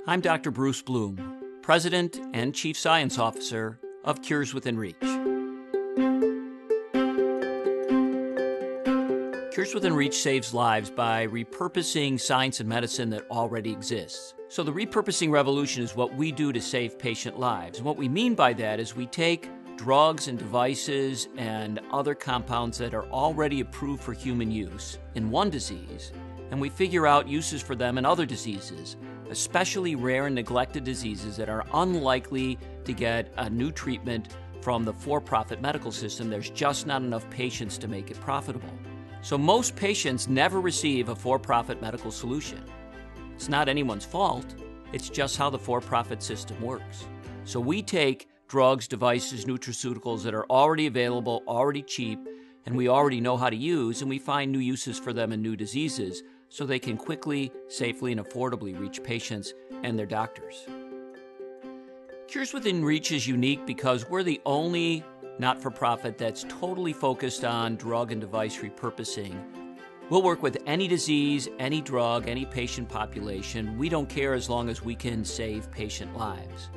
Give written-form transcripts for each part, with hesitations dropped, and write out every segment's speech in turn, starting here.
I'm Dr. Bruce Bloom, President and Chief Science Officer of Cures Within Reach. Cures Within Reach saves lives by repurposing science and medicine that already exists. So the repurposing revolution is what we do to save patient lives. And what we mean by that is we take drugs and devices and other compounds that are already approved for human use in one disease, and we figure out uses for them in other diseases, especially rare and neglected diseases that are unlikely to get a new treatment from the for-profit medical system. There's just not enough patients to make it profitable. So most patients never receive a for-profit medical solution. It's not anyone's fault, it's just how the for-profit system works. So we take drugs, devices, nutraceuticals that are already available, already cheap, and we already know how to use, and we find new uses for them in new diseases so they can quickly, safely, and affordably reach patients and their doctors. Cures Within Reach is unique because we're the only not-for-profit that's totally focused on drug and device repurposing. We'll work with any disease, any drug, any patient population. We don't care as long as we can save patient lives.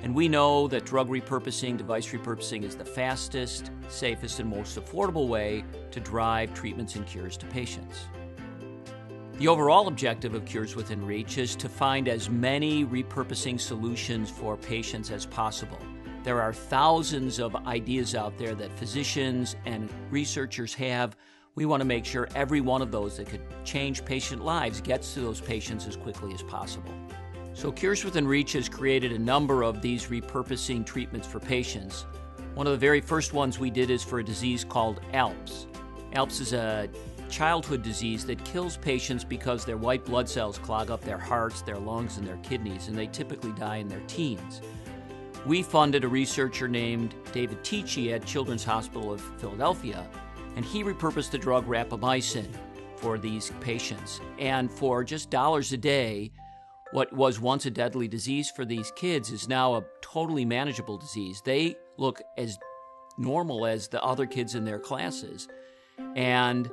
And we know that drug repurposing, device repurposing is the fastest, safest, and most affordable way to drive treatments and cures to patients. The overall objective of Cures Within Reach is to find as many repurposing solutions for patients as possible. There are thousands of ideas out there that physicians and researchers have. We want to make sure every one of those that could change patient lives gets to those patients as quickly as possible. So Cures Within Reach has created a number of these repurposing treatments for patients. One of the very first ones we did is for a disease called ALPS. ALPS is a childhood disease that kills patients because their white blood cells clog up their hearts, their lungs, and their kidneys, and they typically die in their teens. We funded a researcher named David Tichy at Children's Hospital of Philadelphia, and he repurposed the drug rapamycin for these patients. And for just dollars a day, what was once a deadly disease for these kids is now a totally manageable disease. They look as normal as the other kids in their classes, and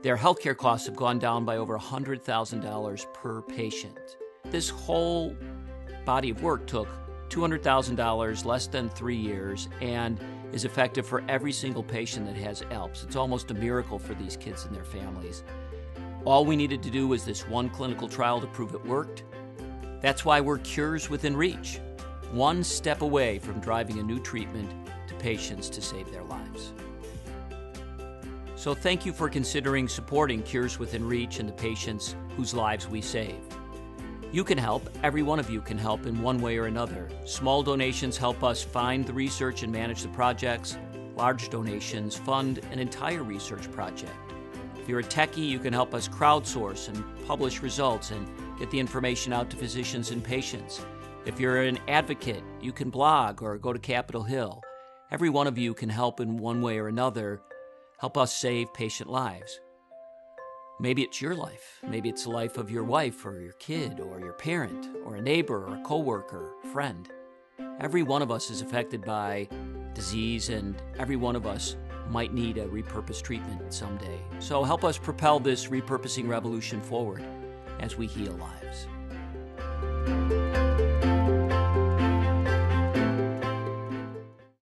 their healthcare costs have gone down by over $100,000 per patient. This whole body of work took $200,000, less than 3 years, and is effective for every single patient that has ALPS. It's almost a miracle for these kids and their families. All we needed to do was this one clinical trial to prove it worked. That's why we're Cures Within Reach, one step away from driving a new treatment to patients to save their lives. So thank you for considering supporting Cures Within Reach and the patients whose lives we save. You can help, every one of you can help in one way or another. Small donations help us find the research and manage the projects. Large donations fund an entire research project. If you're a techie, you can help us crowdsource and publish results and get the information out to physicians and patients. If you're an advocate, you can blog or go to Capitol Hill. Every one of you can help in one way or another, help us save patient lives. Maybe it's your life. Maybe it's the life of your wife or your kid or your parent or a neighbor or a coworker, friend. Every one of us is affected by disease, and every one of us might need a repurposed treatment someday. So help us propel this repurposing revolution forward as we heal lives.